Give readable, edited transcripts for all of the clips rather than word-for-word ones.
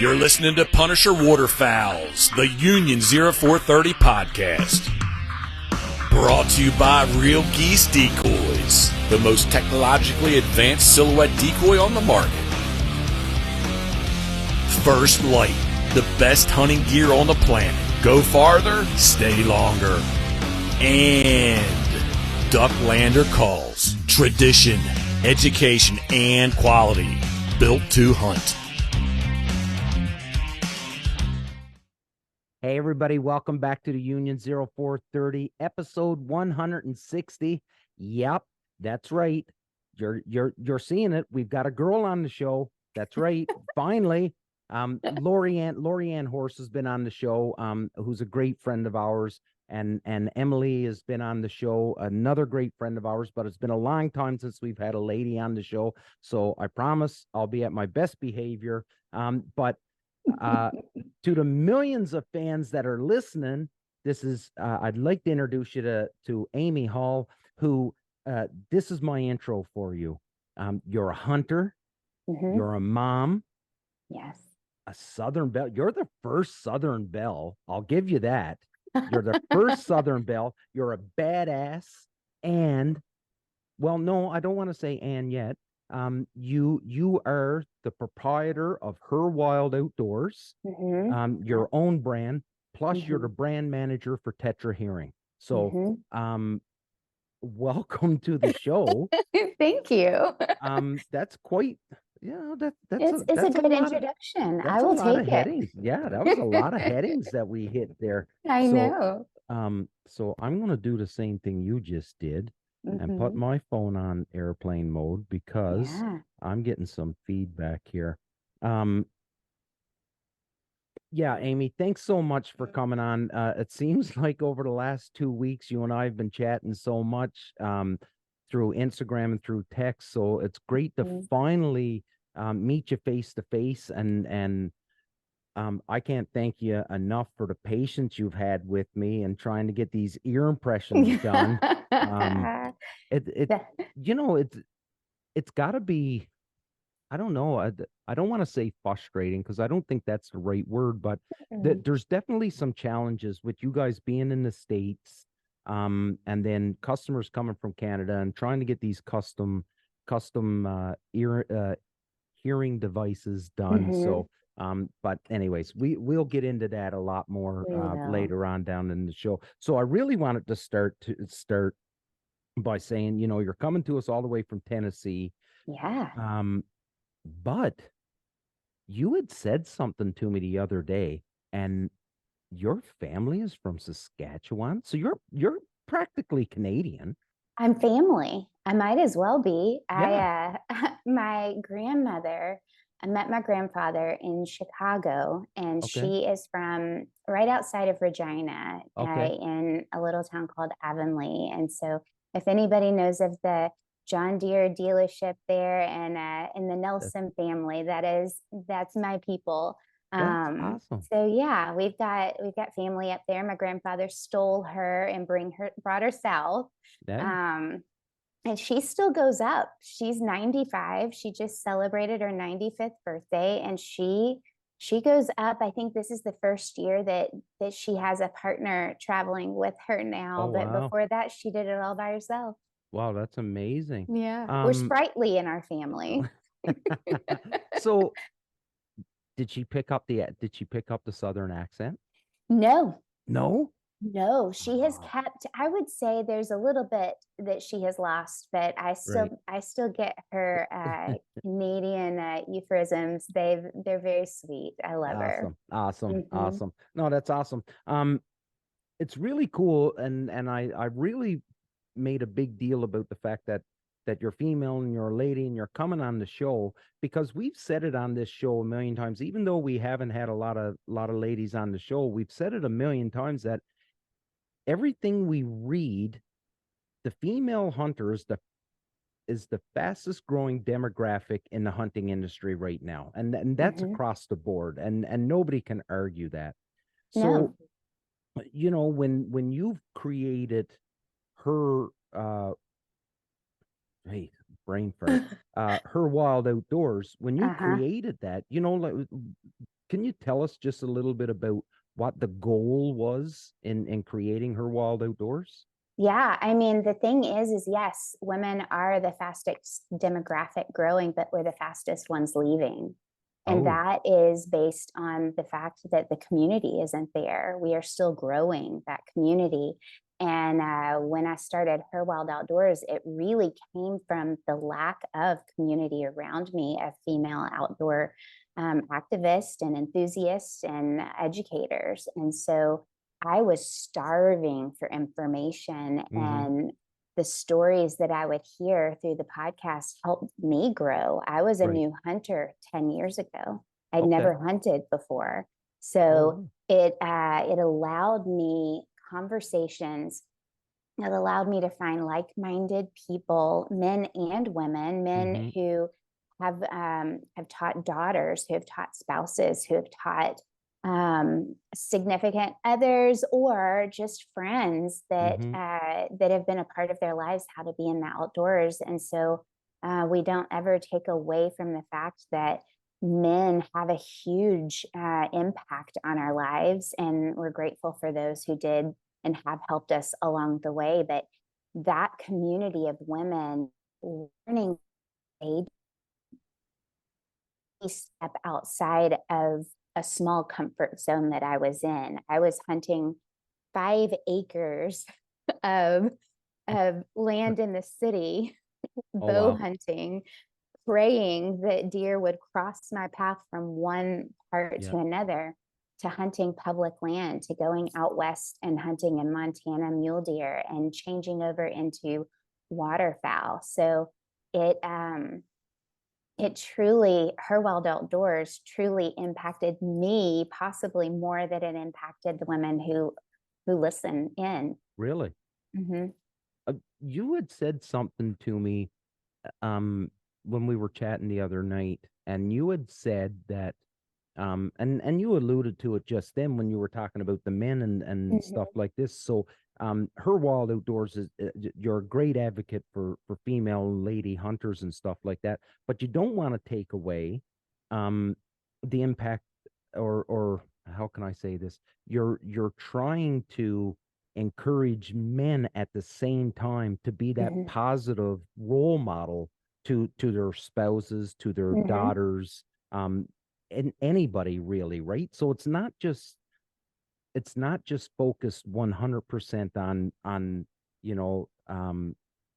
You're listening to Punisher Waterfowls, the Union 0430 podcast. Brought to you by Real Geese Decoys, the most technologically advanced silhouette decoy on the market. First Light, the best hunting gear on the planet. Go farther, stay longer. And Ducklander Calls, tradition, education, and quality. Built to hunt. Hey everybody, welcome back to the Union 0430, episode 160. Yep, that's right. You're seeing it. We've got a girl on the show. That's right. Finally. Lori-Ann Horse has been on the show, who's a great friend of ours, and Emily has been on the show, another great friend of ours, but it's been a long time since we've had a lady on the show. So I promise I'll be at my best behavior. But to the millions of fans that are listening, this is I'd like to introduce you to Amy Hall, who this is my intro for you. You're a hunter, you're a mom, yes, a Southern Belle. You're the first Southern Belle. I'll give you that. You're the first Southern Belle. You're a badass, and well, no, I don't want to say and yet. You are the proprietor of Her Wild Outdoors, your own brand, plus you're the brand manager for Tetra Hearing. So, welcome to the show. Thank you. That's quite, that's a good introduction. I will take it. Headings. Yeah, that was a lot of headings that we hit there. I know. So I'm going to do the same thing you just did. And put my phone on airplane mode because I'm getting some feedback here. Yeah, Amy, thanks so much for coming on. It seems like over the last 2 weeks, you and I have been chatting so much through Instagram and through text. So it's great to finally meet you face to face. And I can't thank you enough for the patience you've had with me and trying to get these ear impressions done. It's got to be, I don't know. I don't want to say frustrating because I don't think that's the right word, but there's definitely some challenges with you guys being in the States, and then customers coming from Canada and trying to get these custom hearing devices done. So, but anyways, we'll get into that a lot more later on down in the show. So I really wanted to start by saying, you're coming to us all the way from Tennessee. Yeah. But you had said something to me the other day, and your family is from Saskatchewan, so you're practically Canadian. I'm family. I might as well be. Yeah. My grandmother, I met my grandfather in Chicago, and she is from right outside of Regina, in a little town called Avonlea. And so if anybody knows of the John Deere dealership there and in the Nelson family, that's my people. That's awesome. So yeah, we've got family up there. My grandfather stole her and brought her south. And she still goes up. She's 95. She just celebrated her 95th birthday, and she goes up. I think this is the first year that she has a partner traveling with her now. But before that, she did it all by herself. Wow, that's amazing. Yeah, we're sprightly in our family. So, did she pick up the Southern accent? No. No, she has kept. I would say there's a little bit that she has lost, but I still get her Canadian euphemisms. They're very sweet. I love her. Awesome. No, that's awesome. It's really cool, and I really made a big deal about the fact that you're female and you're a lady and you're coming on the show, because we've said it on this show a million times. Even though we haven't had a lot of ladies on the show, we've said it a million times that everything we read, the female hunter is the fastest growing demographic in the hunting industry right now, and that's across the board, and nobody can argue that. So, when you've created her brain fart. Her Wild Outdoors. When you Uh-huh. created that, can you tell us just a little bit about what the goal was in creating Her Wild Outdoors? Yeah, I mean, the thing is yes, women are the fastest demographic growing, but we're the fastest ones leaving. And Oh, that is based on the fact that the community isn't there. We are still growing that community. And when I started Her Wild Outdoors, it really came from the lack of community around me of female outdoor activists and enthusiasts and educators. And so I was starving for information, mm-hmm. and the stories that I would hear through the podcast helped me grow. I was a Right. new hunter 10 years ago. I'd Okay. never hunted before. So Oh, it allowed me conversations. It allowed me to find like-minded people, men and women, men mm-hmm. who have taught daughters, who have taught spouses, who have taught significant others, or just friends Mm-hmm. that have been a part of their lives how to be in the outdoors. And so we don't ever take away from the fact that men have a huge impact on our lives, and we're grateful for those who did and have helped us along the way. But that community of women learning a step outside of a small comfort zone that I was in. I was hunting 5 acres of land in the city, Oh, bow wow. hunting, praying that deer would cross my path from one part Yeah. to another, to hunting public land, to going out west and hunting in Montana mule deer, and changing over into waterfowl. So it it truly, Her Wild Outdoors truly impacted me, possibly more than it impacted the women who listen in. Really? Mm-hmm. You had said something to me um when we were chatting the other night, and you had said that and you alluded to it just then when you were talking about the men and stuff Mm-hmm. like this. So Her Wild Outdoors is you're a great advocate for female lady hunters and stuff like that, but you don't want to take away um the impact, or how can I say this? You're trying to encourage men at the same time to be that Mm-hmm. positive role model to their spouses, to their Mm-hmm. daughters, and anybody really, right? So it's not just focused 100% on you know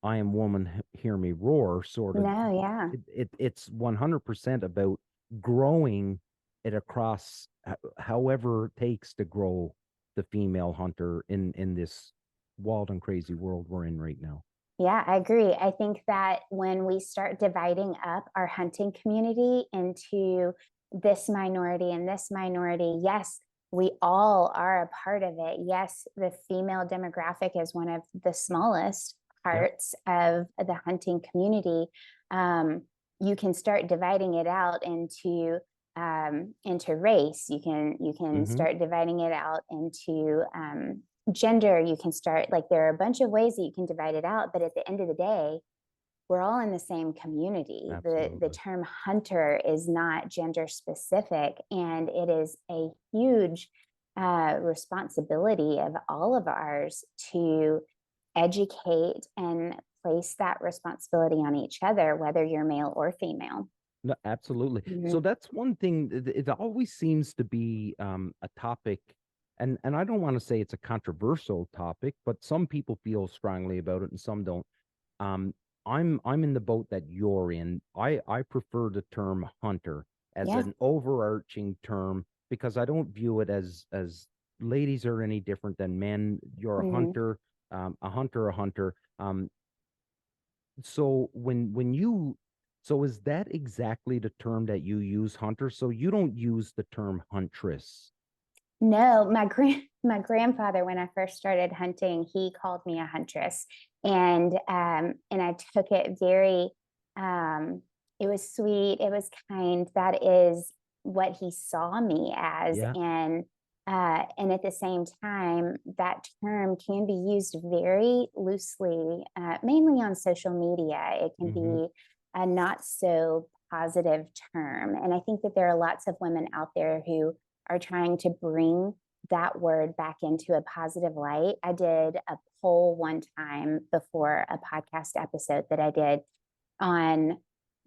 I am woman, hear me roar sort of. No, yeah. It's 100% about growing it across however it takes to grow the female hunter in this wild and crazy world we're in right now. Yeah, I agree. I think that when we start dividing up our hunting community into this minority and this minority, yes, we all are a part of it. Yes, the female demographic is one of the smallest Yep. parts of the hunting community. Um, you can start dividing it out into race. You can Mm-hmm. start dividing it out into gender. You can start, like, there are a bunch of ways that you can divide it out, but at the end of the day, we're all in the same community. The Absolutely. term hunter is not gender specific, and it is a huge responsibility of all of ours to educate and place that responsibility on each other, whether you're male or female. No, absolutely. So Mm-hmm. that's one thing. It always seems to be a topic, and I don't want to say it's a controversial topic, but some people feel strongly about it and some don't. Um, I'm in the boat that you're in. I prefer the term hunter as Yeah. an overarching term because I don't view it as ladies are any different than men. You're a Mm-hmm. hunter, a hunter, a hunter. So so is that exactly the term that you use, hunter? So you don't use the term huntress. No, my grandfather, when I first started hunting, he called me a huntress, and I took it very. It was sweet. It was kind. That is what he saw me as, Yeah. and And at the same time, that term can be used very loosely, mainly on social media. It can be a not so positive term. And I think that there are lots of women out there who are trying to bring that word back into a positive light. I did a poll one time before a podcast episode that I did on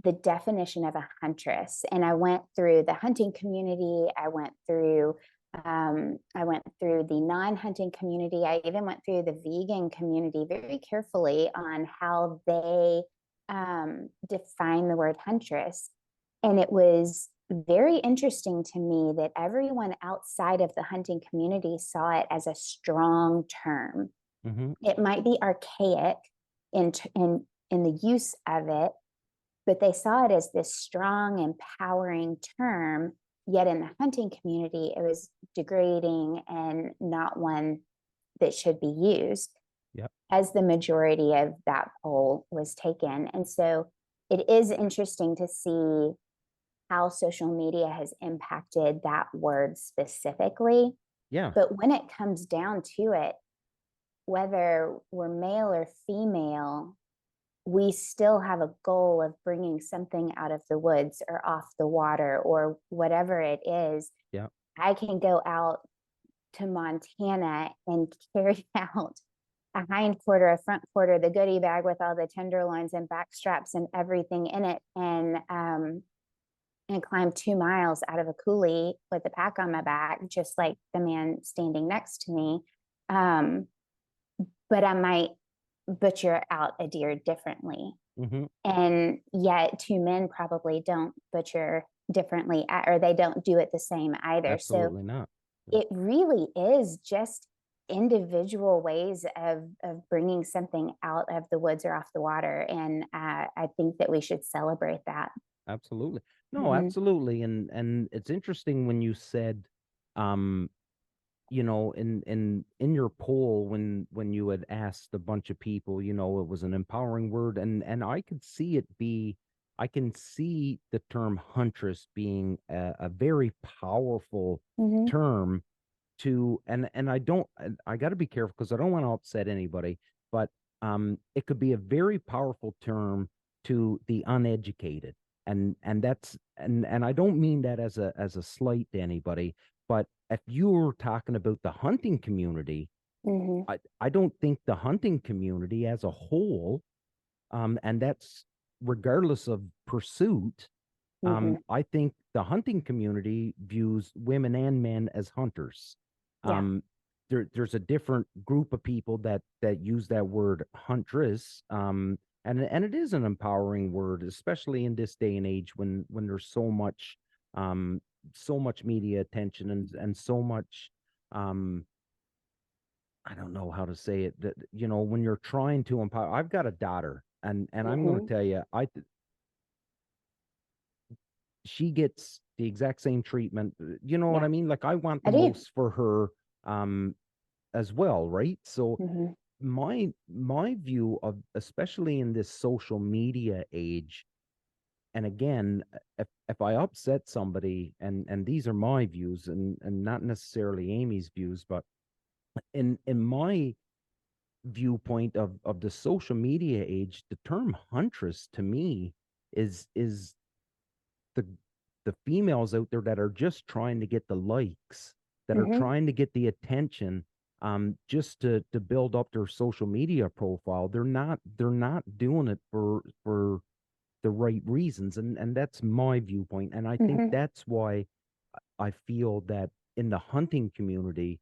the definition of a huntress. And I went through the hunting community. I went through the non-hunting community. I even went through the vegan community very carefully on how they define the word huntress. And it was very interesting to me that everyone outside of the hunting community saw it as a strong term. It might be archaic in the use of it, but they saw it as this strong, empowering term. Yet in the hunting community, it was degrading and not one that should be used. Yep. As the majority of that poll was taken. And so it is interesting to see how social media has impacted that word specifically. Yeah. But when it comes down to it, whether we're male or female, we still have a goal of bringing something out of the woods or off the water or whatever it is. Yeah. I can go out to Montana and carry out a hind quarter, a front quarter, the goodie bag with all the tenderloins and back straps and everything in it, and climb 2 miles out of a coulee with a pack on my back, just like the man standing next to me. But I might butcher out a deer differently. And yet 2 men probably don't butcher differently, or they don't do it the same either. Absolutely not. It really is just individual ways of bringing something out of the woods or off the water. And I think that we should celebrate that. Absolutely. No, absolutely. And it's interesting when you said, you know, in your poll, when you had asked a bunch of people, you know, it was an empowering word, and I could see I can see the term huntress being a very powerful term to, and I got to be careful because I don't want to upset anybody, but it could be a very powerful term to the uneducated. And that's, and I don't mean that as a slight to anybody, but if you're talking about the hunting community, I don't think the hunting community as a whole, and that's regardless of pursuit, I think the hunting community views women and men as hunters. There's a different group of people that use that word huntress, and it is an empowering word, especially in this day and age when there's so much media attention and so much I don't know how to say it, that, you know, when you're trying to empower. I've got a daughter, and I'm going to tell you, she gets the exact same treatment. You know what I mean? Like, I want the most for her as well, right? So my view of, especially in this social media age, and again, if I upset somebody, and these are my views and not necessarily Amy's views, but in my viewpoint of the social media age, the term huntress to me is the females out there that are just trying to get the likes, that are trying to get the attention, just to build up their social media profile. They're not doing it for the right reasons, and that's my viewpoint. And I think that's why I feel that in the hunting community,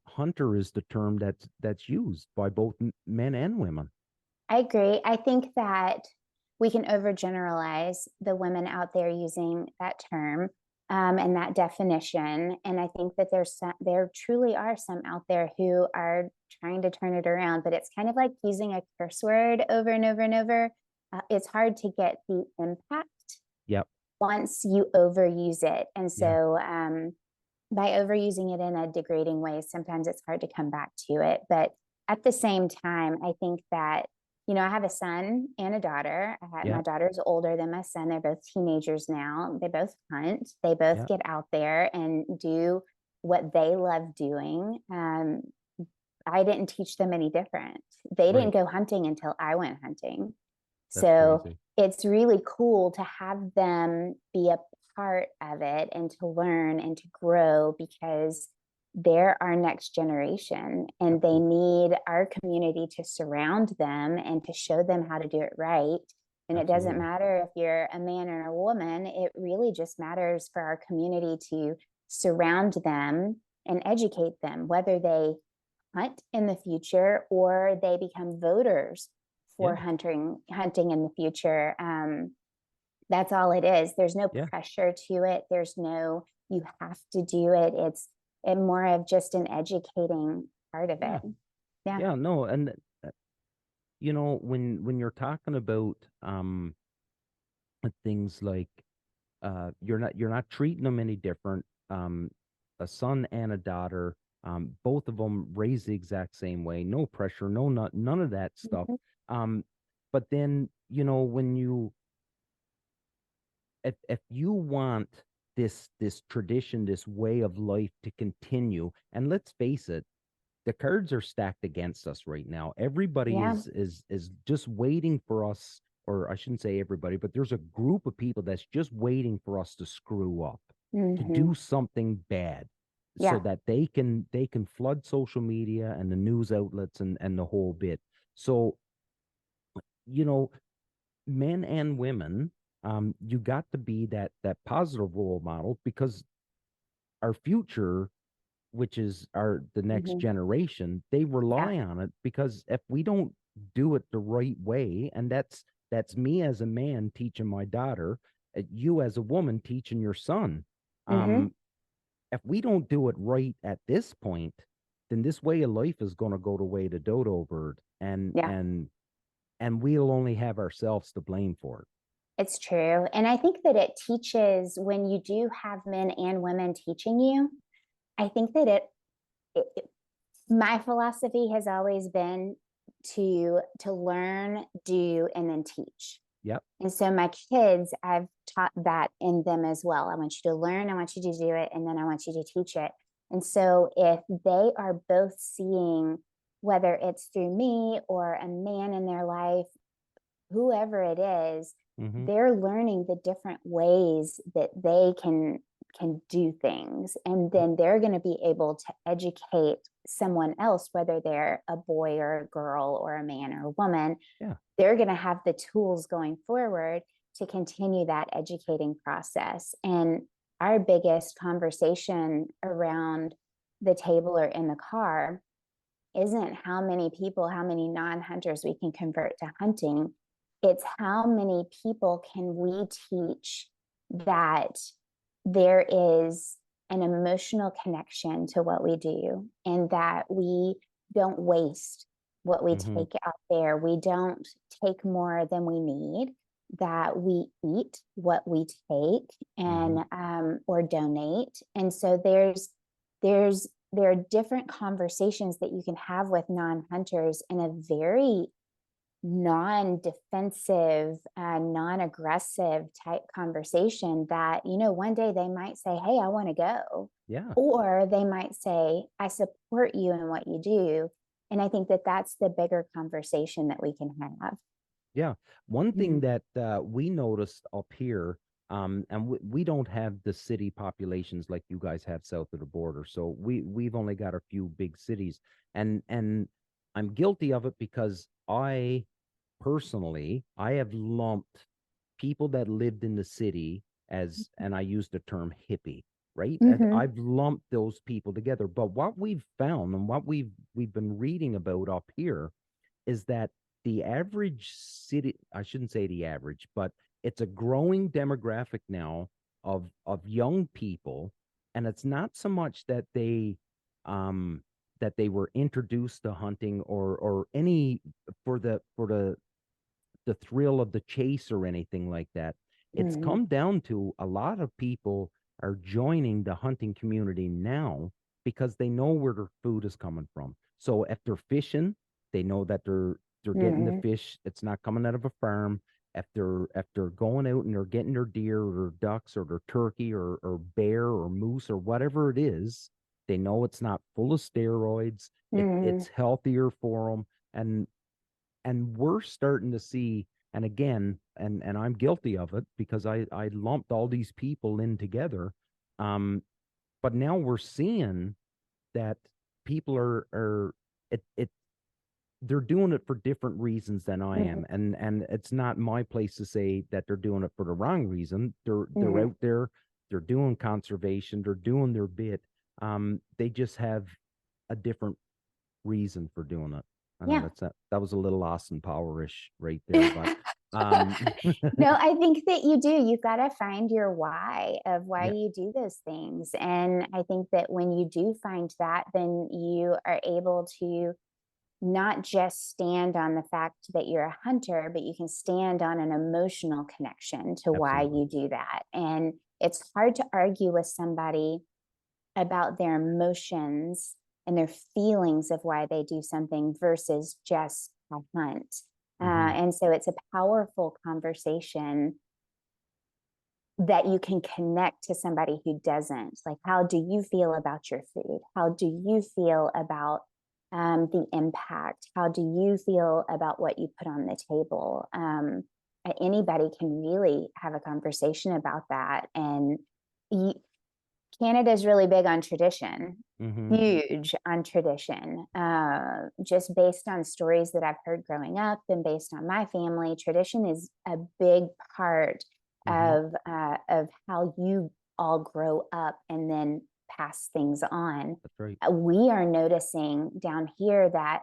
hunter is the term that's used by both men and women. I agree. I think that we can overgeneralize the women out there using that term and that definition. And I think that there truly are some out there who are trying to turn it around, but it's kind of like using a curse word over and over and over. It's hard to get the impact once you overuse it. And so by overusing it in a degrading way, sometimes it's hard to come back to it. But at the same time, I think that, you know, I have a son and a daughter. My daughter's older than my son. They're both teenagers now. They both hunt. They both get out there and do what they love doing. I didn't teach them any different. They didn't go hunting until I went hunting. That's So crazy. it's really cool to have them be a part of it and to learn and to grow, because they're our next generation and they need our community to surround them and to show them how to do it right. And it doesn't matter if you're a man or a woman, it really just matters for our community to surround them and educate them, whether they hunt in the future or they become voters for hunting in the future. That's all it is. There's no pressure to it. There's no, you have to do it. It's more of just an educating part of it. Yeah, no. And you know, when you're talking about things like you're not treating them any different. A son and a daughter, both of them raised the exact same way. No pressure, none of that stuff. But then, you know, when you if you want this tradition, this way of life to continue, and let's face it, the cards are stacked against us right now. Everybody is just waiting for us, or I shouldn't say everybody, but there's a group of people that's just waiting for us to screw up, to do something bad, so that they can flood social media and the news outlets and the whole bit. So, you know, men and women, you got to be that positive role model, because our future, which is the next generation, they rely on it, because if we don't do it the right way, and that's me as a man teaching my daughter, you as a woman teaching your son, if we don't do it right at this point, then this way of life is going to go the way the dodo bird, and we'll only have ourselves to blame for it. It's true. And I think that it teaches, when you do have men and women teaching you, I think that my philosophy has always been to learn, do, and then teach. Yep. And so my kids, I've taught that in them as well. I want you to learn, I want you to do it, and then I want you to teach it. And so if they are both seeing, whether it's through me or a man in their life, whoever it is, they're learning the different ways that they can do things, and then they're going to be able to educate someone else, whether they're a boy or a girl or a man or a woman. They're going to have the tools going forward to continue that educating process. And our biggest conversation around the table or in the car isn't how many people, how many non-hunters we can convert to hunting. It's how many people can we teach that there is an emotional connection to what we do, and that we don't waste what we take out there. We don't take more than we need, that we eat what we take and or donate. And so there are different conversations that you can have with non-hunters in a very non-defensive, non-aggressive type conversation, that, you know, one day they might say, hey, I want to go. Or they might say, I support you in what you do. And I think that that's the bigger conversation that we can have. One thing that we noticed up here, and we don't have the city populations like you guys have south of the border. So we've only got a few big cities, and I'm guilty of it, because personally, I have lumped people that lived in the city as, and I use the term hippie, right? I've lumped those people together. But what we've found, and what we've been reading about up here, is that the average city, I shouldn't say the average, but it's a growing demographic now of young people. And it's not so much that they were introduced to hunting or any for the thrill of the chase or anything like that. It's come down to a lot of people are joining the hunting community now because they know where their food is coming from. So if they're fishing, they know that they're getting the fish. It's not coming out of a farm. If they're going out and they're getting their deer or their ducks or their turkey or bear or moose or whatever it is, They know it's not full of steroids. It's healthier for them. And we're starting to see, and again, and I'm guilty of it because I lumped all these people in together. But now we're seeing that people are they're doing it for different reasons than I am. And it's not my place to say that they're doing it for the wrong reason. They're out there, they're doing conservation, they're doing their bit. They just have a different reason for doing it. I know that was a little Austin Powerish right there, but no, I think that you do. You've got to find your why of why you do those things. And I think that when you do find that, then you are able to not just stand on the fact that you're a hunter, but you can stand on an emotional connection to why you do that. And it's hard to argue with somebody about their emotions and their feelings of why they do something versus just a hunt. And so it's a powerful conversation that you can connect to somebody who doesn't. Like, how do you feel about your food? How do you feel about the impact? How do you feel about what you put on the table? Anybody can really have a conversation about that. And Canada's really big on tradition, huge on tradition. Just based on stories that I've heard growing up and based on my family, tradition is a big part of how you all grow up and then pass things on. That's right. We are noticing down here that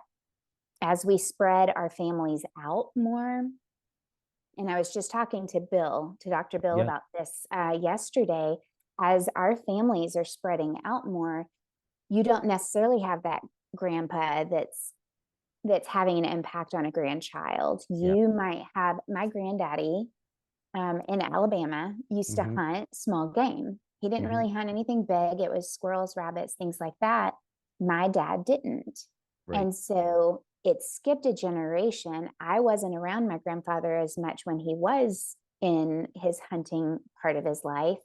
as we spread our families out more, and I was just talking to Dr. Bill about this yesterday, as our families are spreading out more, you don't necessarily have that grandpa that's having an impact on a grandchild. You might have, my granddaddy in Alabama used to hunt small game. He didn't really hunt anything big. It was squirrels, rabbits, things like that. My dad didn't. Right. And so it skipped a generation. I wasn't around my grandfather as much when he was in his hunting part of his life.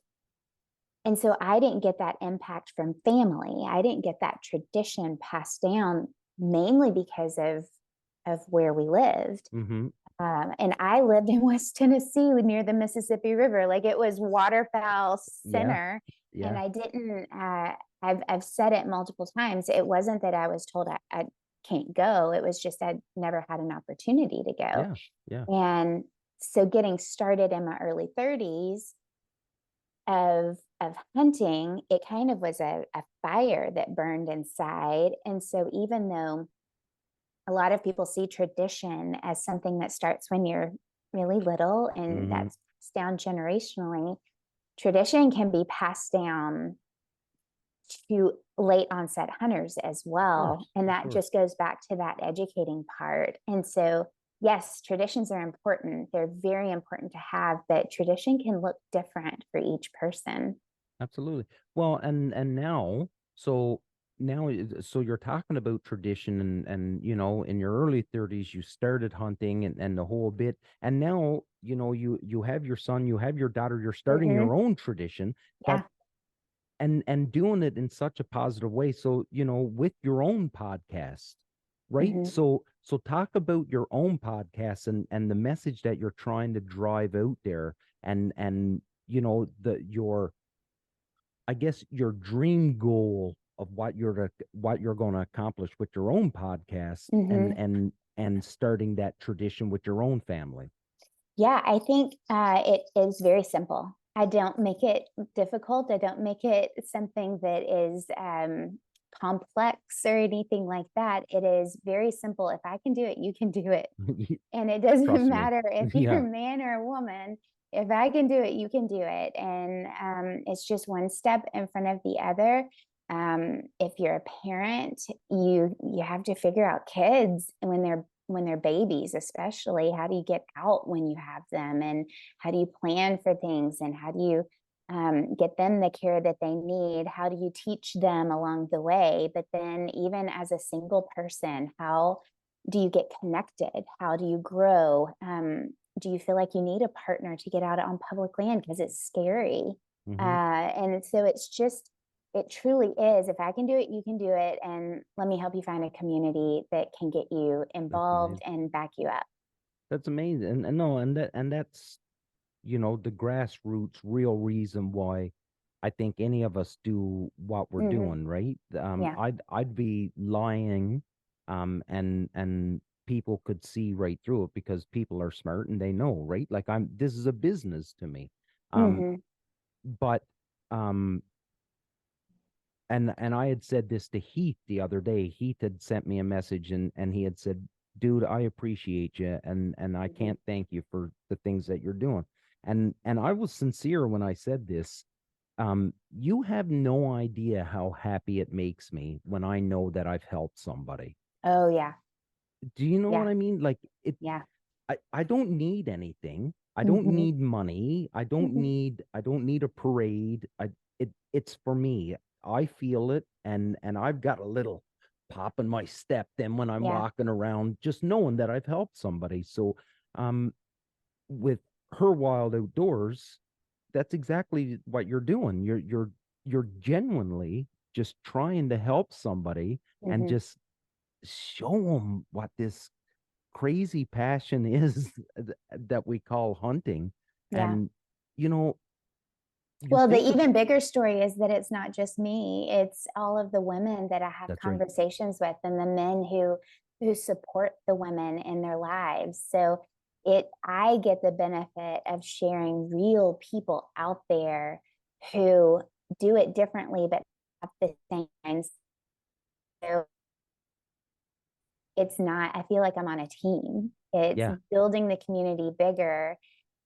And so I didn't get that impact from family. I didn't get that tradition passed down mainly because of where we lived. And I lived in West Tennessee near the Mississippi River. Like, it was waterfowl center. And I didn't, I've said it multiple times. It wasn't that I was told I can't go. It was just I'd never had an opportunity to go. And so getting started in my early 30s of hunting, it kind of was a fire that burned inside. And so even though a lot of people see tradition as something that starts when you're really little and that's passed down generationally, tradition can be passed down to late onset hunters as well. And that just goes back to that educating part. And so, yes, traditions are important. They're very important to have, but tradition can look different for each person. Absolutely. Well, and now, so you're talking about tradition and you know, in your early 30s you started hunting and the whole bit, and now you know you have your son, you have your daughter, you're starting your own tradition, but and doing it in such a positive way. So, you know, with your own podcast, right? So talk about your own podcast and the message that you're trying to drive out there, and you know, I guess your dream goal of what you're going to accomplish with your own podcast and starting that tradition with your own family. Yeah, I think it is very simple. I don't make it difficult. I don't make it something that is complex or anything like that. It is very simple. If I can do it, you can do it. And it doesn't matter if you're a man or a woman. If I can do it, you can do it. And it's just one step in front of the other. If you're a parent, you have to figure out kids when they're babies, especially. How do you get out when you have them, and how do you plan for things, and how do you get them the care that they need? How do you teach them along the way? But then even as a single person, how do you get connected? How do you grow? Do you feel like you need a partner to get out on public land because it's scary? And so it's it truly is. If I can do it, you can do it. And let me help you find a community that can get you involved and back you up. That's amazing. And no, and that's, the grassroots real reason why I think any of us do what we're doing, right? Yeah. I'd be lying, and people could see right through it because people are smart and they know, right? Like this is a business to me. But um and I had said this to Heath the other day. Heath had sent me a message, and he had said, dude, I appreciate you, and I can't thank you for the things that you're doing. And I was sincere when I said this. You have no idea how happy it makes me when I know that I've helped somebody. Oh yeah. Do you know what Yeah. I mean? Like Yeah. I don't need anything. I don't need money. I don't need a parade. It's for me. I feel it, and I've got a little pop in my step then when I'm Yeah. walking around, just knowing that I've helped somebody. So with Her Wild Outdoors, that's exactly what you're doing. You're genuinely just trying to help somebody and just show them what this crazy passion is that we call hunting. Yeah. And you Well, the think even bigger story is that it's not just me, it's all of the women that I have that's right. conversations with, and the men who support the women in their lives. So I get the benefit of sharing real people out there who do it differently but have the same. So it's not, I feel like I'm on a team. It's building the community bigger,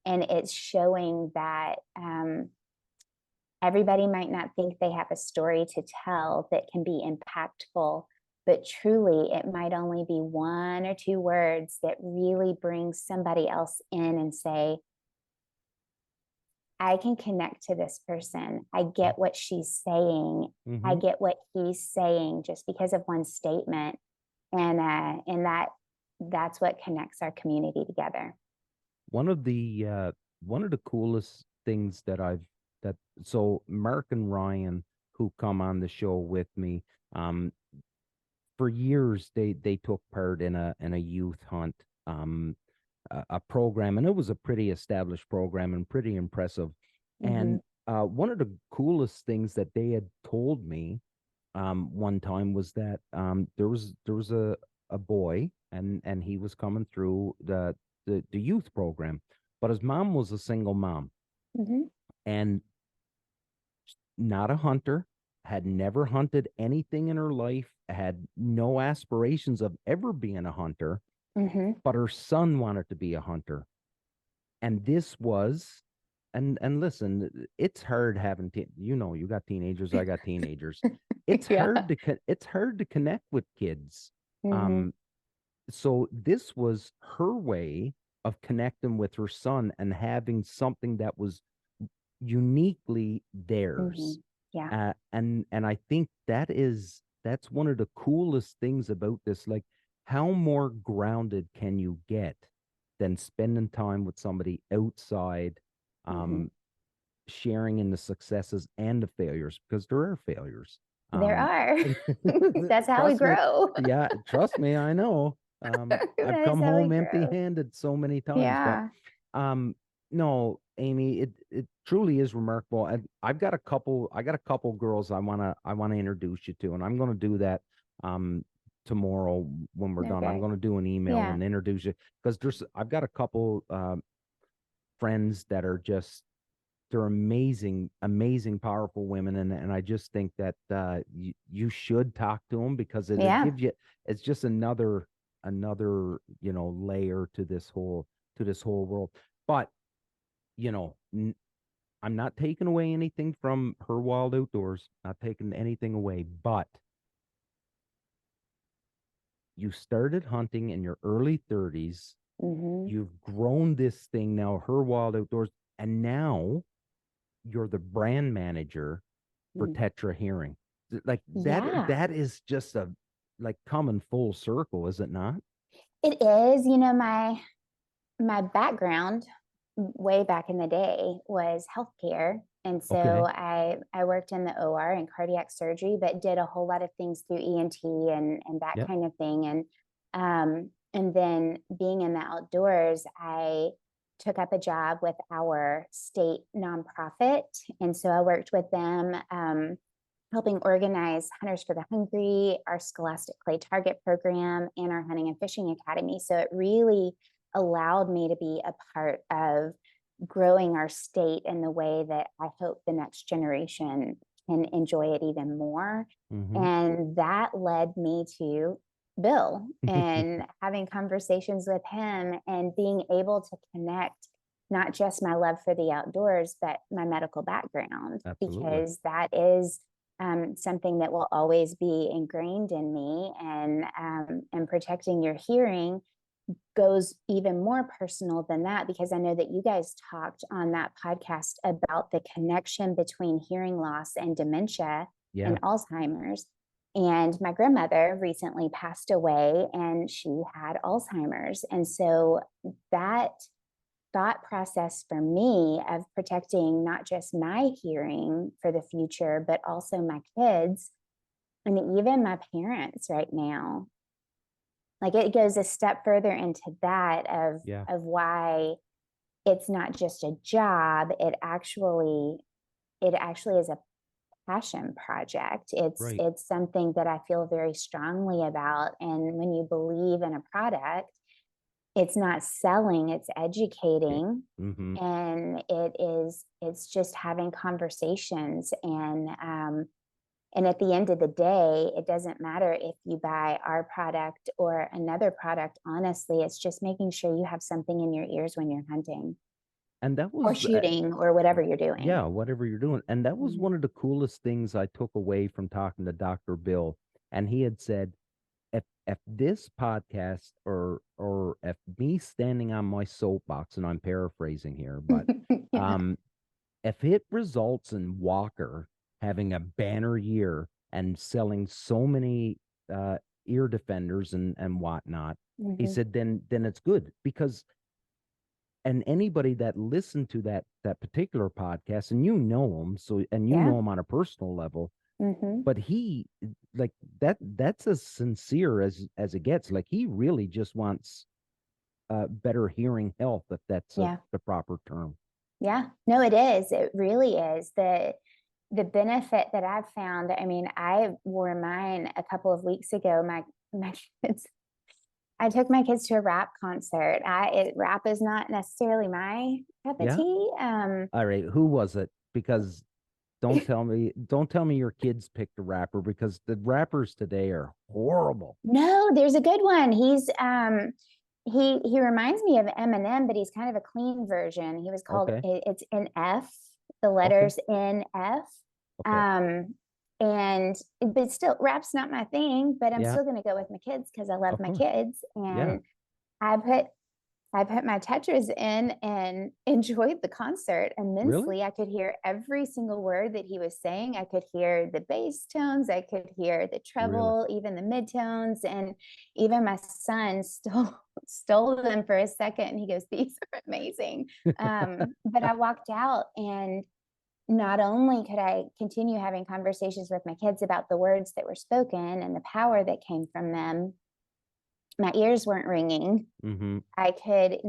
and it's showing that everybody might not think they have a story to tell that can be impactful, but truly it might only be one or two words that really brings somebody else in and say, I can connect to this person. I get what she's saying. I get what he's saying just because of one statement. And that's what connects our community together. One of the coolest things so Mark and Ryan, who come on the show with me, for years they took part in a youth hunt, a program, and it was a pretty established program and pretty impressive. And one of the coolest things that they had told me one time was that there was a boy, and he was coming through the youth program, but his mom was a single mom, and not a hunter, had never hunted anything in her life, had no aspirations of ever being a hunter, but her son wanted to be a hunter. And this was, and listen, it's hard having, you got teenagers, I got teenagers. It's hard to connect with kids. So this was her way of connecting with her son and having something that was uniquely theirs. And I think that's one of the coolest things about this. Like, how more grounded can you get than spending time with somebody outside, sharing in the successes and the failures, because there are failures. There are. That's how we grow. Yeah, trust me, I know. I've come home empty-handed so many times. But no, Amy, it truly is remarkable. I got a couple girls I wanna introduce you to, and I'm gonna do that tomorrow when we're done. I'm gonna do an email and introduce you, because I've got a couple friends that are just, they're amazing, powerful women, and I just think that you should talk to them, because it gives you, it's just another layer to this whole world. But I'm not taking away anything from Her Wild Outdoors, not taking anything away, but you started hunting in your early 30s. You've grown this thing now, Her Wild Outdoors, and now you're the brand manager for Tetra Hearing. Like that is just coming full circle, is it not? It is. My background way back in the day was healthcare, And so Okay. I worked in the OR and cardiac surgery, but did a whole lot of things through ENT and that Yep. kind of thing. And then being in the outdoors, I took up a job with our state nonprofit. And so I worked with them, helping organize Hunters for the Hungry, our Scholastic Clay Target program, and our Hunting and Fishing Academy. So it really allowed me to be a part of growing our state in the way that I hope the next generation can enjoy it even more. Mm-hmm. And that led me to Bill and having conversations with him and being able to connect not just my love for the outdoors, but my medical background, Absolutely. because that is something that will always be ingrained in me. And protecting your hearing goes even more personal than that, because I know that you guys talked on that podcast about the connection between hearing loss and dementia and Alzheimer's. And my grandmother recently passed away and she had Alzheimer's. And so that thought process for me of protecting not just my hearing for the future, but also my kids and even my parents right now, like it goes a step further into that of why it's not just a job. It actually is a passion project. It's something that I feel very strongly about. And when you believe in a product, it's not selling, it's educating. Mm-hmm. And it's just having conversations. And at the end of the day, it doesn't matter if you buy our product or another product. Honestly, it's just making sure you have something in your ears when you're hunting. And that was or shooting or whatever you're doing. Yeah, whatever you're doing. And that was Mhm. one of the coolest things I took away from talking to Dr. Bill. And he had said, if this podcast or if me standing on my soapbox, and I'm paraphrasing here, but Yeah. if it results in Walker having a banner year and selling so many ear defenders and whatnot, he Mhm. said, then it's good. Because and anybody that listened to that particular podcast, and you know him, so and you Yeah. know him on a personal level, Mhm. but he like that's as sincere as it gets. Like he really just wants better hearing health, if that's Yeah. the proper term. Yeah. No, it is. It really is. The benefit that I've found, I mean, I wore mine a couple of weeks ago. My kids, I took my kids to a rap concert. Rap is not necessarily my cup of Yeah. tea. All right, who was it? Because don't tell me your kids picked a rapper, because the rappers today are horrible. No, there's a good one. He reminds me of Eminem, but he's kind of a clean version. He was called Okay. It's NF, the letters NF. Okay. But still, rap's not my thing, but I'm Yeah. still gonna go with my kids because I love Of my course. kids. Yeah. And I put my Tetras in and enjoyed the concert Really? immensely. I could hear every single word that he was saying. I could hear the bass tones. I could hear the treble, even the midtones. And even my son stole them for a second. And he goes, "These are amazing." But I walked out, and not only could I continue having conversations with my kids about the words that were spoken and the power that came from them, my ears weren't ringing. Mm-hmm.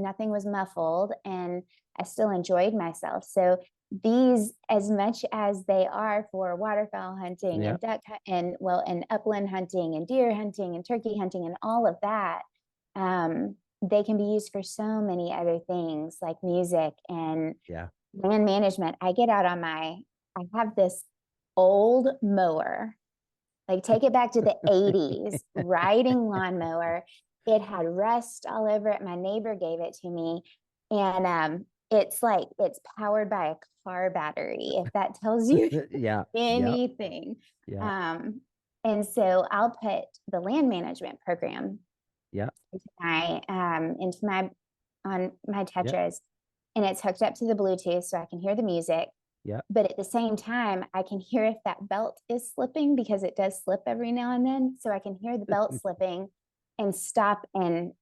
Nothing was muffled, and I still enjoyed myself. So these, as much as they are for waterfowl hunting and duck and upland hunting and deer hunting and turkey hunting and all of that, they can be used for so many other things like music and land management. I have this old mower, like take it back to the 80s, riding lawnmower. It had rust all over it. My neighbor gave it to me. And it's powered by a car battery, if that tells you anything. And so I'll put the land management program into my on my Tetras, and it's hooked up to the Bluetooth so I can hear the music. But at the same time, I can hear if that belt is slipping, because it does slip every now and then. So I can hear the belt slipping. stop and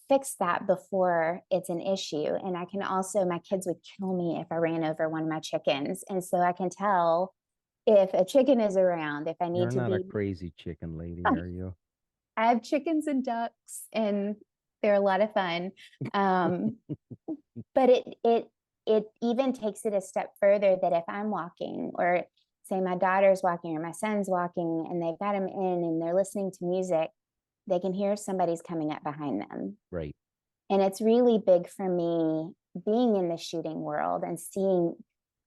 fix that before it's an issue. And I can also, my kids would kill me if I ran over one of my chickens. And so I can tell if a chicken is around, if I need You're to not be. a crazy chicken lady, are you? I have chickens and ducks, and they're a lot of fun. But it even takes it a step further, that if I'm walking, or say my daughter's walking or my son's walking, and they've got them in and they're listening to music, they can hear somebody's coming up behind them. Right. And it's really big for me being in the shooting world and seeing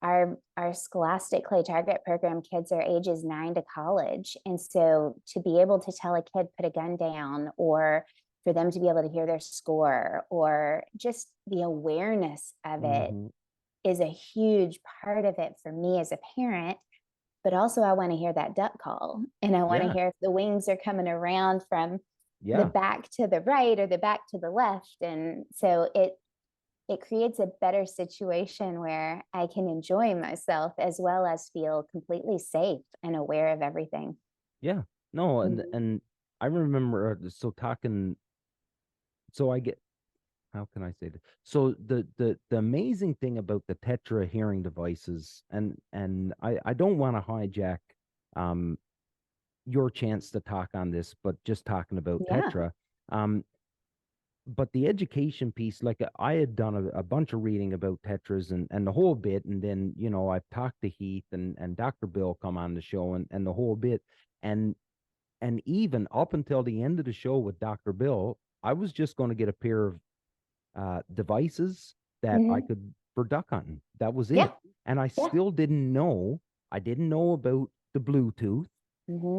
our scholastic clay target program kids are ages 9 to college. And so to be able to tell a kid, put a gun down, or for them to be able to hear their score, or just the awareness of it, is a huge part of it for me as a parent. But also I want to hear that duck call, and I want to hear if the wings are coming around from the back to the right or the back to the left. And so it creates a better situation where I can enjoy myself as well as feel completely safe and aware of everything. Yeah. No, and I remember how can I say this? So the amazing thing about the Tetra hearing devices, and I don't want to hijack your chance to talk on this, but just talking about Tetra. But the education piece, like I had done a bunch of reading about Tetras and the whole bit. And then, I've talked to Heath and Dr. Bill come on the show and the whole bit. And even up until the end of the show with Dr. Bill, I was just going to get a pair of devices that I could for duck hunting. That was it. And I still didn't know. I didn't know about the Bluetooth.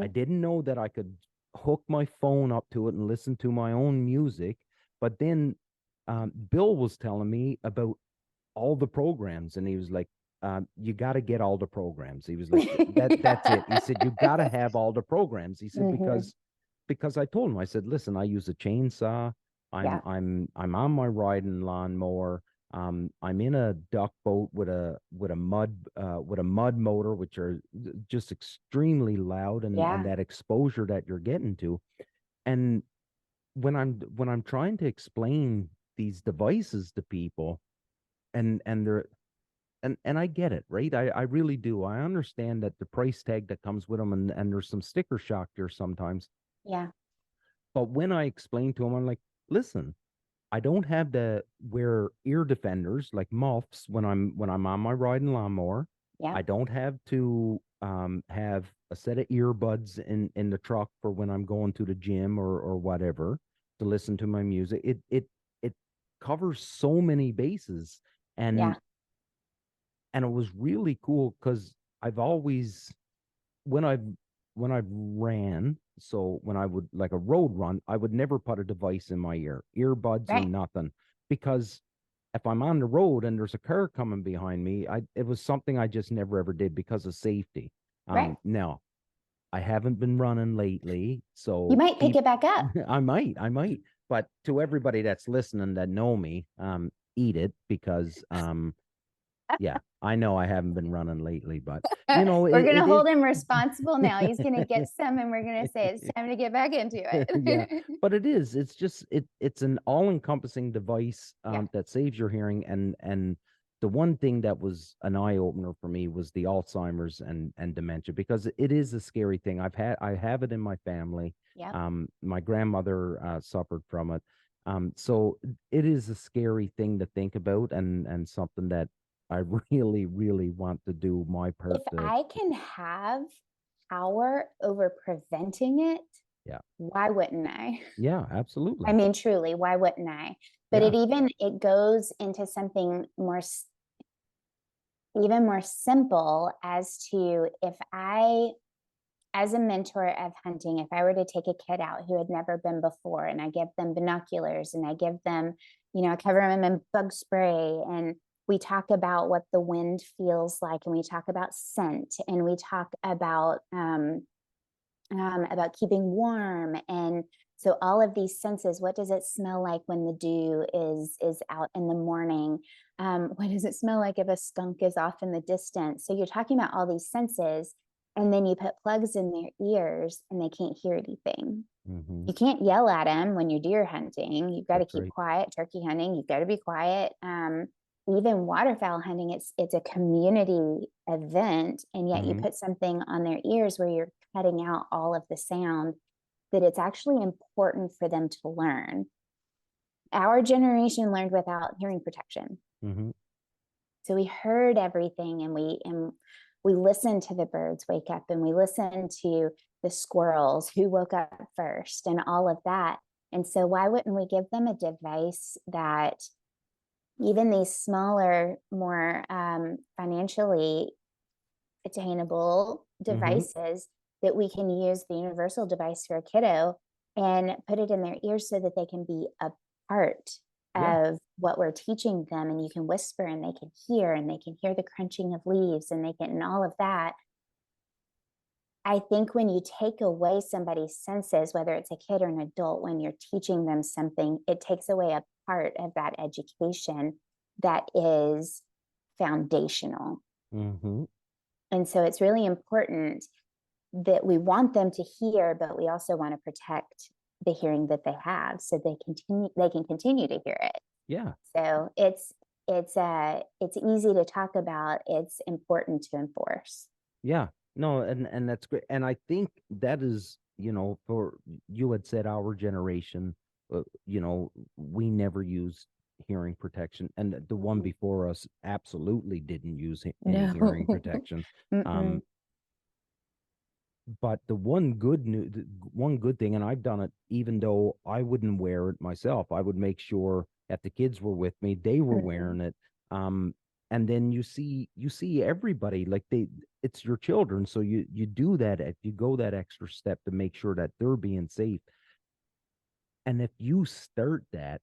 I didn't know that I could hook my phone up to it and listen to my own music. But then Bill was telling me about all the programs, and he was like, you got to get all the programs. He was like, that's it. He said, you got to have all the programs. He said, because I told him, I said, listen, I use a chainsaw. I'm on my riding lawnmower. I'm in a duck boat with a mud motor, which are just extremely loud, and that exposure that you're getting to. And when I'm trying to explain these devices to people, and they're and I get it, right? I really do. I understand that the price tag that comes with them, and there's some sticker shock there sometimes. Yeah. But when I explain to them, I'm like, listen, I don't have to wear ear defenders like muffs when I'm on my riding lawnmower. Yeah. I don't have to have a set of earbuds in the truck for when I'm going to the gym or whatever to listen to my music. It covers so many bases, and it was really cool because I've always when I've ran, so when I would like a road run, I would never put a device in my ear, earbuds or nothing, because if I'm on the road and there's a car coming behind me, it was something I just never ever did because of safety. Now, I haven't been running lately, so you might pick it back up. I might. But to everybody that's listening that know me, eat it, because yeah, I know I haven't been running lately, but we're going to hold him responsible now. He's going to get some, and we're going to say it's time to get back into it. But it's just it's an all-encompassing device that saves your hearing. And the one thing that was an eye-opener for me was the Alzheimer's and dementia, because it is a scary thing. I have it in my family. My grandmother suffered from it. So it is a scary thing to think about, and something that I really, really want to do my part. If I can have power over preventing it, why wouldn't I? Yeah, absolutely. I mean, truly, why wouldn't I? But it goes into something even more simple as to, if I, as a mentor of hunting, if I were to take a kid out who had never been before, and I give them binoculars, and I give them, I cover them in bug spray, and we talk about what the wind feels like, and we talk about scent, and we talk about keeping warm. And so all of these senses, what does it smell like when the dew is out in the morning? What does it smell like if a skunk is off in the distance? So you're talking about all these senses, And then you put plugs in their ears and they can't hear anything. Mm-hmm. You can't yell at them when you're deer hunting. You've got to keep right. quiet. Turkey hunting, you've got to be quiet. Even waterfowl hunting, it's a community event, and yet you put something on their ears where you're cutting out all of the sound, that it's actually important for them to learn. Our generation learned without hearing protection. Mm-hmm. So we heard everything, and we listened to the birds wake up, and we listened to the squirrels who woke up first and all of that. And so why wouldn't we give them a device that even these smaller, more financially attainable devices that we can use, the universal device for a kiddo, and put it in their ears so that they can be a part of what we're teaching them, and you can whisper and they can hear, and they can hear the crunching of leaves, and they can, and all of that. I think when you take away somebody's senses, whether it's a kid or an adult, when you're teaching them something, it takes away a part of that education that is foundational. And so it's really important that we want them to hear, but we also want to protect the hearing that they have, so they can continue to hear it. Yeah. So it's easy to talk about. It's important to enforce. Yeah. No, and that's great. And I think that is, for, you had said our generation, we never used hearing protection, and the one before us absolutely didn't use any hearing protection. But the one good thing, and I've done it, even though I wouldn't wear it myself, I would make sure that the kids were with me, they were wearing it. And then you see everybody, like, it's your children, so you do that, if you go that extra step to make sure that they're being safe. And if you start that,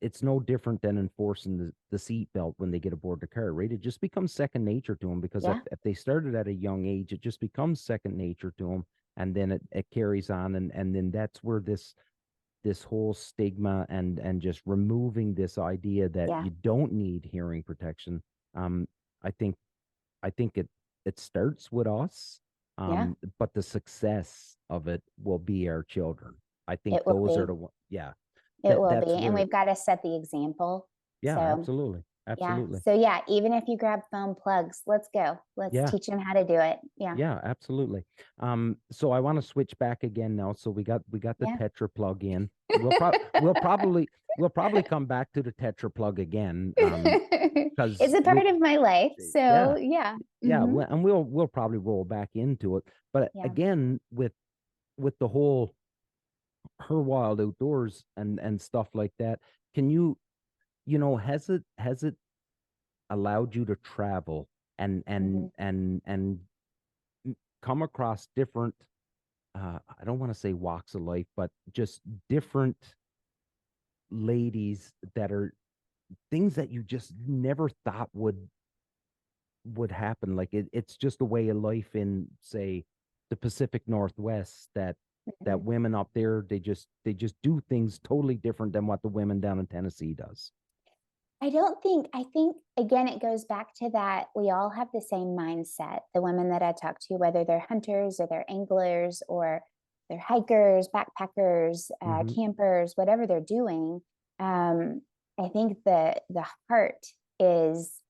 it's no different than enforcing the seat belt when they get aboard the car, right? It just becomes second nature to them, because if they started at a young age, it just becomes second nature to them, and then it carries on, and then that's where this whole stigma and just removing this idea that you don't need hearing protection. I think it starts with us, but the success of it will be our children. I think those are the ones. Yeah. It will be, and we've got to set the example. Yeah, so, absolutely. Yeah. So yeah, even if you grab foam plugs, let's go. Let's teach them how to do it. Yeah. Yeah, absolutely. So I want to switch back again now. So we got the Tetra plug in. We'll probably come back to the Tetra plug again. Because it's a part of my life. So yeah. And we'll probably roll back into it. But again, with the whole Her Wild Outdoors and stuff like that, can you has it allowed you to travel and come across different, I don't want to say walks of life, but just different ladies that are things that you just never thought would happen? Like, it's just a way of life in, say, the Pacific Northwest, that women up there, they just do things totally different than what the women down in Tennessee does. I think, again, it goes back to that we all have the same mindset. The women that I talk to, whether they're hunters or they're anglers or they're hikers, backpackers, campers, whatever they're doing, I think the heart is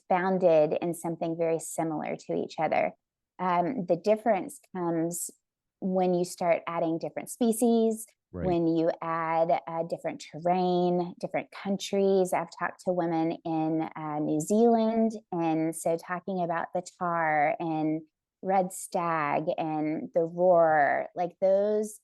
founded in something very similar to each other. The difference comes when you start adding different species, when you add different terrain, different countries. I've talked to women in New Zealand, and so talking about the tar and red stag and the roar, like those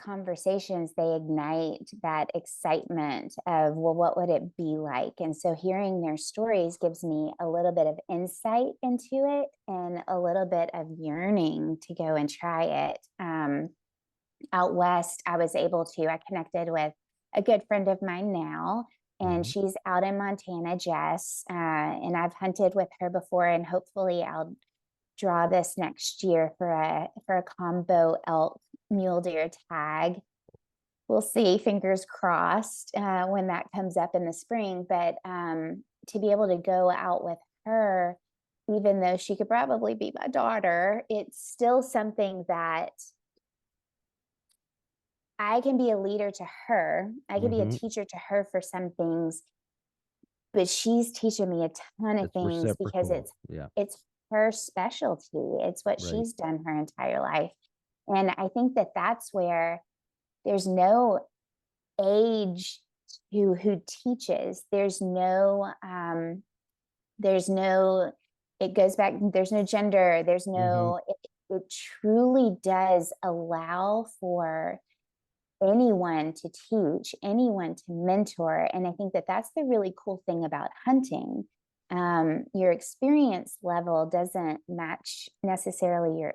conversations, they ignite that excitement of, well, what would it be like? And so hearing their stories gives me a little bit of insight into it and a little bit of yearning to go and try it. Out west, I connected with a good friend of mine now, and she's out in Montana, Jess, and I've hunted with her before, and hopefully I'll draw this next year for a combo elk mule deer tag. We'll see, fingers crossed, when that comes up in the spring. But to be able to go out with her even though she could probably be my daughter, it's still something that I can be a leader to her. I can be a teacher to her for some things, but she's teaching me a ton of It's things because reciprocal. Yeah. it's her specialty. It's what Right. she's done her entire life. And I think that that's where there's no age to who teaches. There's no, it goes back, there's no gender, there's no, it truly does allow for anyone to teach, anyone to mentor. And I think that that's the really cool thing about hunting. Your experience level doesn't match necessarily your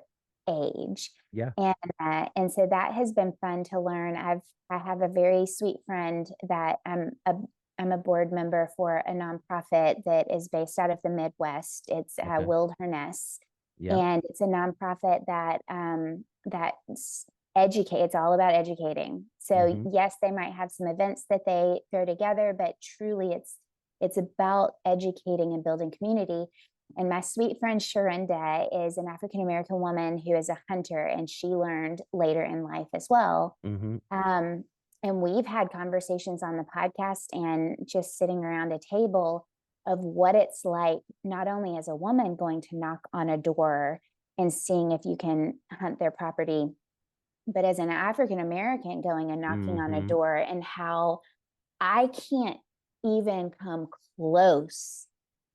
age. Yeah. And so that has been fun to learn. I have a very sweet friend that I'm a board member for a nonprofit that is based out of the Midwest. It's Wilderness. Yeah. And it's a nonprofit that it's all about educating. So yes, they might have some events that they throw together, but truly it's about educating and building community. And my sweet friend Sharonda is an African-American woman who is a hunter, and she learned later in life as well. And we've had conversations on the podcast and just sitting around a table of what it's like, not only as a woman going to knock on a door and seeing if you can hunt their property, but as an African-American going and knocking on a door, and how I can't even come close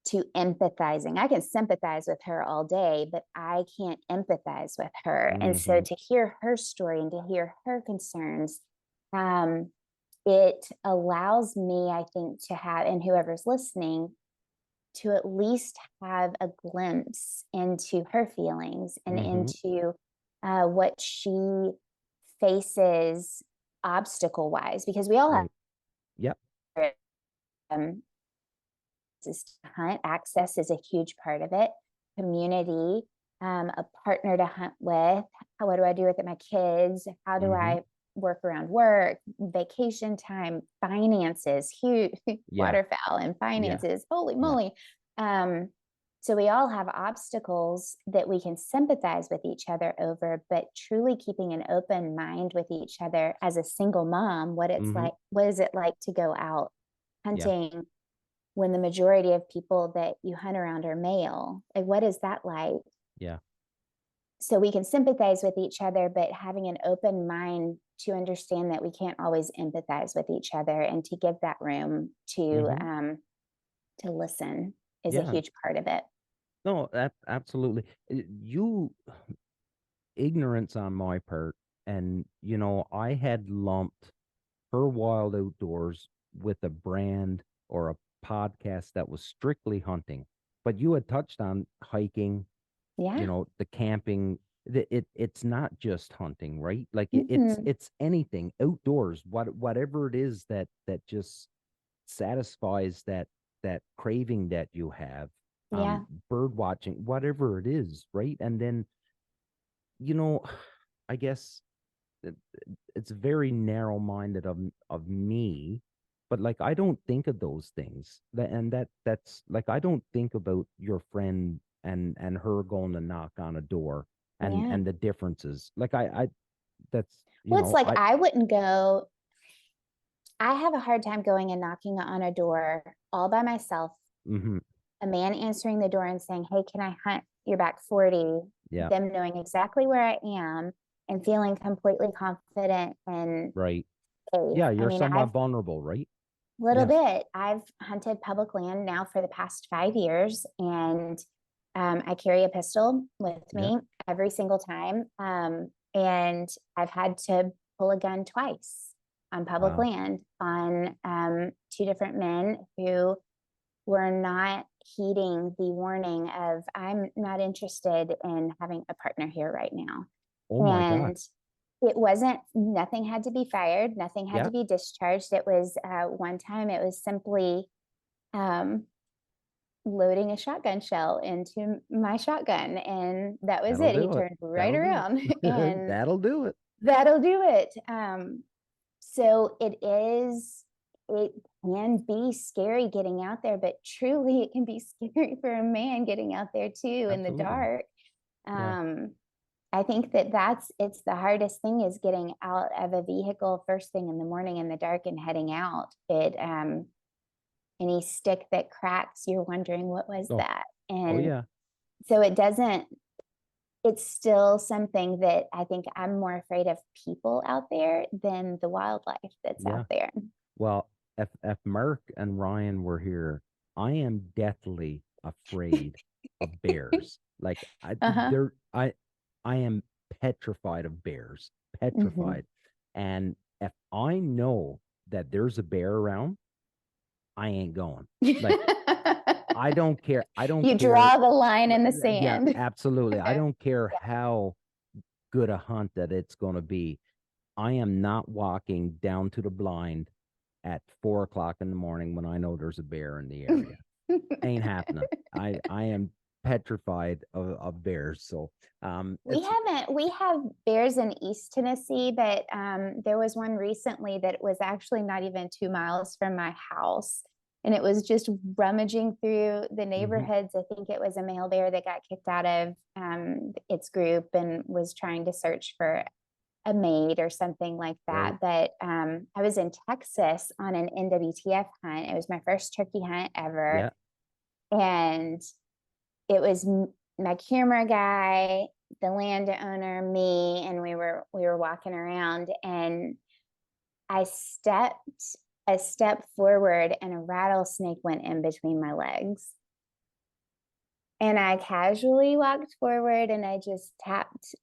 to empathizing. I can sympathize with her all day, but I can't empathize with her. And so to hear her story and to hear her concerns, it allows me, I think, to have, and whoever's listening, to at least have a glimpse into her feelings and into what she faces obstacle wise, because we all have is to hunt. Access is a huge part of it. Community, a partner to hunt with. What do I do with it? My kids. How do I work around work, vacation time, finances, huge waterfowl and finances. Holy moly. So we all have obstacles that we can sympathize with each other over, but truly keeping an open mind with each other as a single mom, what it's like, what is it like to go out hunting when the majority of people that you hunt around are male? Like, what is that like? Yeah. So we can sympathize with each other, but having an open mind to understand that we can't always empathize with each other, and to give that room to listen is a huge part of it. No, absolutely. Ignorance on my part. And, I had lumped Her Wild Outdoors with a brand or a podcast that was strictly hunting. But you had touched on hiking, the camping. It's not just hunting, right? Like it's anything outdoors, whatever it is that just satisfies that craving that you have. Bird watching, whatever it is, right? And then I guess it's very narrow-minded of me, but like I don't think of those things. That's like, I don't think about your friend and her going to knock on a door and the differences. Like that's it's like I wouldn't go. I have a hard time going and knocking on a door all by myself. A man answering the door and saying, "Hey, can I hunt your back 40?" Them knowing exactly where I am and feeling completely confident and safe. Yeah, you're somewhat vulnerable, right? Little bit. I've hunted public land now for the past 5 years, and I carry a pistol with me every single time. And I've had to pull a gun twice on public land on 2 different men who were not heeding the warning of, I'm not interested in having a partner here right now. Oh my God. It wasn't, nothing had to be fired. Nothing had to be discharged. It was one time it was simply loading a shotgun shell into my shotgun. And that was it. He turned right around and that'll do it. That'll do it. So it can be scary getting out there, but truly it can be scary for a man getting out there too in the dark. I think it's the hardest thing is getting out of a vehicle first thing in the morning in the dark and heading out. Any stick that cracks, you're wondering what was that. And so it's still something that I think I'm more afraid of people out there than the wildlife that's out there. Well, if Mark and Ryan were here, I am deathly afraid of bears. Like I am petrified of bears, petrified. And if I know that there's a bear around, I ain't going. Like I don't care. You draw the line in the sand. Yeah, absolutely. I don't care how good a hunt that it's going to be. I am not walking down to the blind at 4 o'clock in the morning when I know there's a bear in the area. Ain't happening. I am petrified of bears. So we have bears in East Tennessee, but there was one recently that was actually not even 2 miles from my house. And it was just rummaging through the neighborhoods. I think it was a male bear that got kicked out of its group and was trying to search for a mate or something like that. But I was in Texas on an NWTF hunt. It was my first turkey hunt ever. And it was my camera guy, the landowner, me, and we were walking around, and I stepped a step forward and a rattlesnake went in between my legs. And I casually walked forward and I just tapped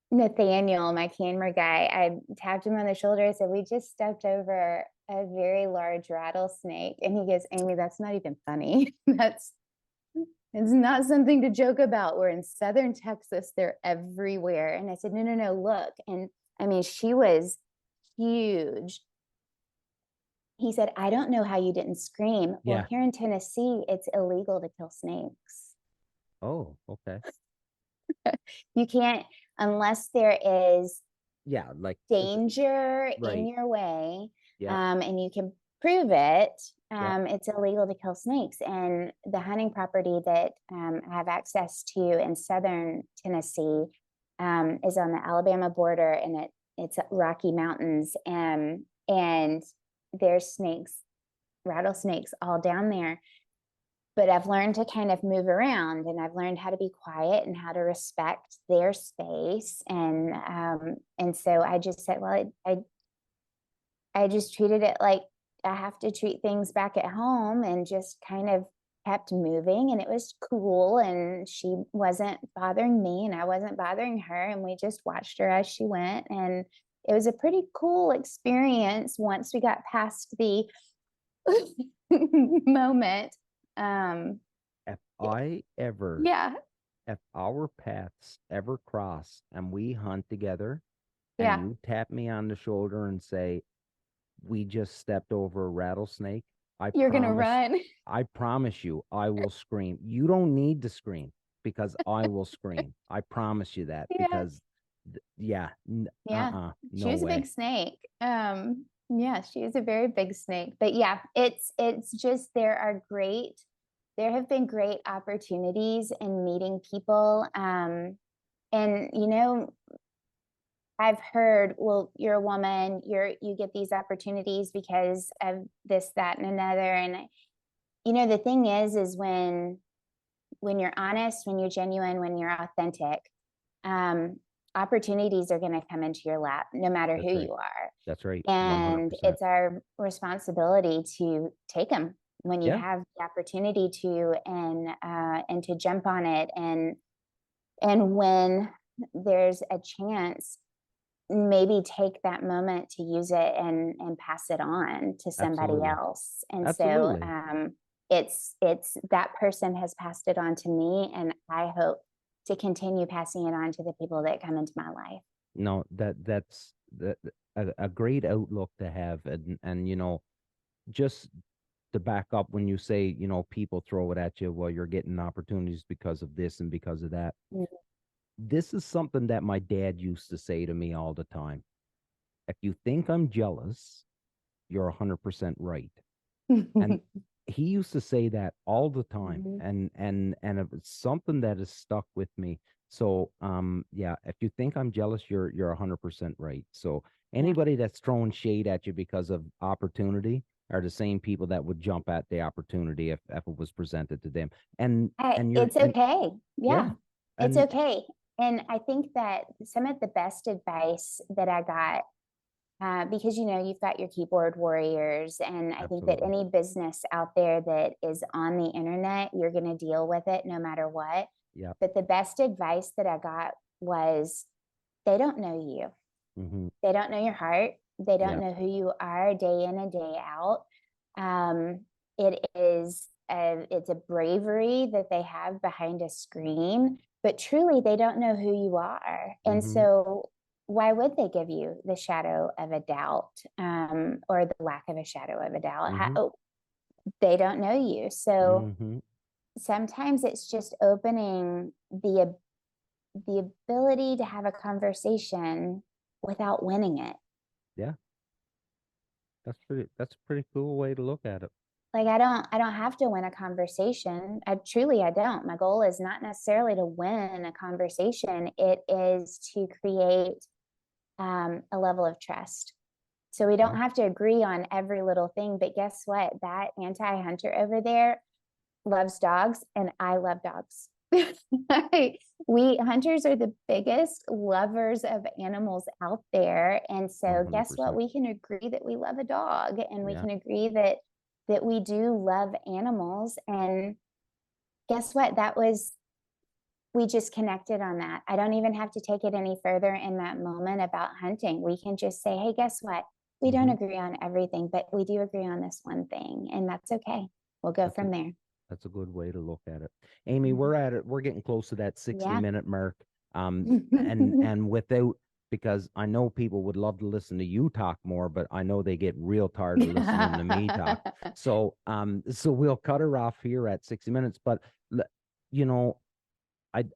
Nathaniel, my camera guy. I tapped him on the shoulder. I said, we just stepped over a very large rattlesnake. And he goes, Amy, that's not even funny. It's not something to joke about. We're in southern Texas. They're everywhere. And I said, no, look. And I mean, she was huge. He said, I don't know how you didn't scream. Well, here in Tennessee, it's illegal to kill snakes. Oh, okay. You can't, unless there is like danger in your way, and you can prove it, it's illegal to kill snakes. And the hunting property that I have access to in southern Tennessee is on the Alabama border, and it's Rocky Mountains, and there's rattlesnakes all down there. But I've learned to kind of move around, and I've learned how to be quiet and how to respect their space. And so I just said, well, I just treated it like I have to treat things back at home, and just kind of kept moving, and it was cool. And she wasn't bothering me and I wasn't bothering her. And we just watched her as she went. And it was a pretty cool experience once we got past the moment. If our paths ever cross and we hunt together and you tap me on the shoulder and say, we just stepped over a rattlesnake, you're going to run. I promise you, I will scream. You don't need to scream because I will scream. I promise you that because she was a big snake. She is a very big snake. But it's just there have been great opportunities in meeting people. And I've heard, well, you're a woman, you get these opportunities because of this, that, and another. And the thing is when you're honest, when you're genuine, when you're authentic, opportunities are going to come into your lap no matter who you are. That's right. And 100%. It's our responsibility to take them when you have the opportunity to, and to jump on it. And when there's a chance, maybe take that moment to use it and pass it on to somebody else. And so it's that person has passed it on to me, and I hope to continue passing it on to the people that come into my life. No, that's a great outlook to have. And just to back up, when you say, people throw it at you, well, you're getting opportunities because of this and because of that. This is something that my dad used to say to me all the time. If you think I'm jealous, you're 100% right. And he used to say that all the time. Mhm. And it's something that has stuck with me. So yeah, if you think I'm jealous, you're 100% right. So Yeah. anybody that's throwing shade at you because of opportunity are the same people that would jump at the opportunity if it was presented to them. And you're It's and okay. yeah, Yeah, it's and okay. And I think that some of the best advice that I got, because you've got your keyboard warriors, and I think that absolutely. any business out there that is on the internet, you're going to deal with it no matter what. Yeah. But the best advice that I got was, they don't know you. Hmm. They don't know your heart. They don't Yeah. know who you are day in and day out. It's a bravery that they have behind a screen, but truly they don't know who you are. And Hmm. so why would they give you the shadow of a doubt, or the lack of a shadow of a doubt? Hmm. They don't know you. So Hmm. sometimes it's just opening the ability to have a conversation without winning it. Yeah. That's a pretty cool way to look at it. Like, I don't have to win a conversation. I don't. My goal is not necessarily to win a conversation. It is to create a level of trust. So we don't Yeah. have to agree on every little thing. But guess what? That anti-hunter over there loves dogs, and I love dogs. We hunters are the biggest lovers of animals out there. And so guess what? 100%. We can agree that we love a dog, and we Yeah. can agree that we do love animals. And guess what? We just connected on that. I don't even have to take it any further in that moment about hunting. We can just say, hey, guess what? We don't Hmm. agree on everything, but we do agree on this one thing, and that's okay. We'll go That's a from there. that's a good way to look at it. Amy, Mhm. we're getting close to that 60 Yeah. minute mark. And without, because I know people would love to listen to you talk more, but I know they get real tired of listening to me talk. So we'll cut her off here at 60 minutes. But you know,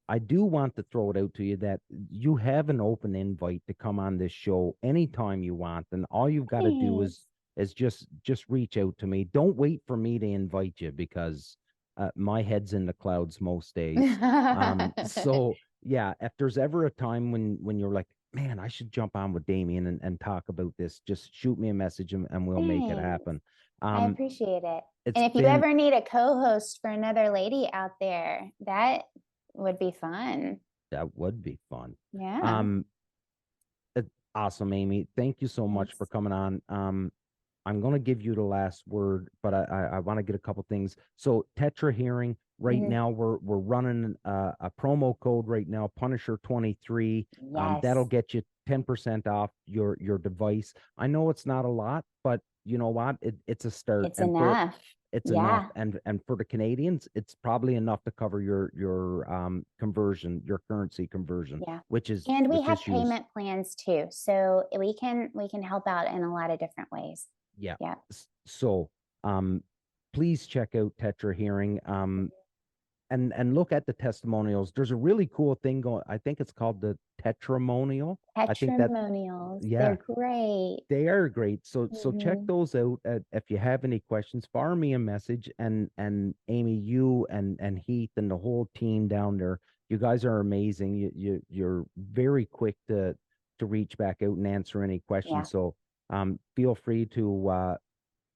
I do want to throw it out to you that you have an open invite to come on this show anytime you want, and all you've got to do Thanks. is just reach out to me. Don't wait for me to invite you, because my head's in the clouds most days. So yeah, if there's ever a time when you're like, man, I should jump on with Damien and talk about this, just shoot me a message, and we'll make it Thanks. happen. I Um, appreciate it. it's And if you been ever need a co-host for another lady out there, that would be fun. That would be fun. Yeah. Um, awesome, Amy. Thank you so much for Thanks. coming on. I'm gonna give you the last word, but I want to get a couple things. So Tetra Hearing, right Mhm. now we're running a promo code right now, Punisher 23. That'll Yes. get you 10% off your device. I know it's not a lot, but you know what? It's a start, It's and for enough. it's enough. Yeah. And for the Canadians, it's probably enough to cover your conversion, your currency conversion, Yeah. which is And we which have is huge. payment plans too. So we can help out in a lot of different ways. Yeah. Yeah. So please check out Tetra Hearing. And look at the testimonials. There's a really cool thing going. I think it's called the Tetramonial. I think that Patrimonials. They're yeah, great. they are great. So check Mhm. those out. If you have any questions, fire me a message. And Amy, you and Heath and the whole team down there, you guys are amazing. You're very quick to reach back out and answer any Yeah. questions. So feel free to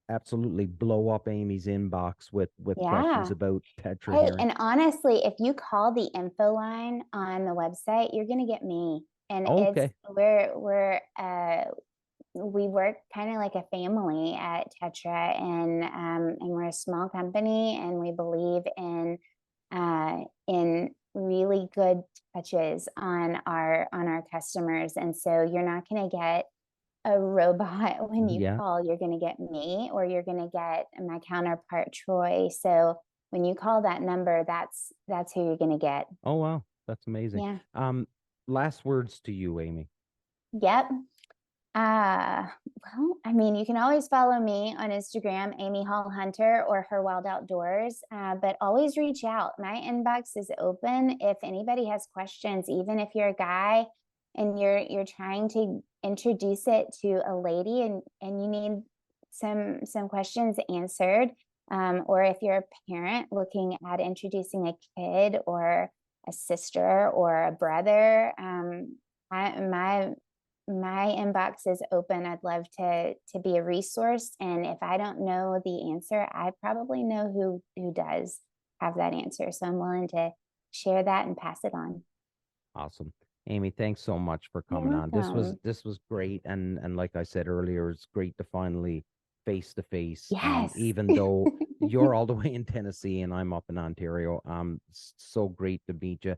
absolutely blow up Amy's inbox with questions Yeah. about Tetra Hey, Hearing. and honestly, if you call the info line on the website, you're gonna get me. And Oh, it's okay. we work kind of like a family at Tetra, and we're a small company, and we believe in really good touches on our customers. And so you're not gonna get a robot when you Yeah. call. You're gonna get me, or you're gonna get my counterpart Troy. So when you call that number, that's who you're gonna get. Oh, wow. That's amazing. Yeah. Last words to you, Amy. Yep. Uh, well, I mean, you can always follow me on Instagram, Amy Hall Hunter, or Her Wild Outdoors. But always reach out. My inbox is open if anybody has questions, even if you're a guy and you're trying to introduce it to a lady, and you need some questions answered. Or if you're a parent looking at introducing a kid or a sister or a brother, my inbox is open. I'd love to be a resource. And if I don't know the answer, I probably know who does have that answer. So I'm willing to share that and pass it on. Awesome. Amy, thanks so much for coming on. This was great. And like I said earlier, it's great to finally face to face. Yes. Even though you're all the way in Tennessee and I'm up in Ontario. So great to meet you.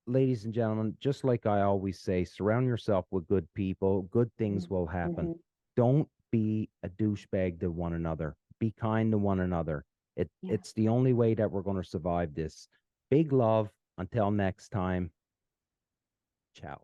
Ladies and gentlemen, just like I always say, surround yourself with good people. Good things will happen. Don't be a douchebag to one another. Be kind to one another. It's the only way that we're going to survive this. Big love. Until next time. Ciao.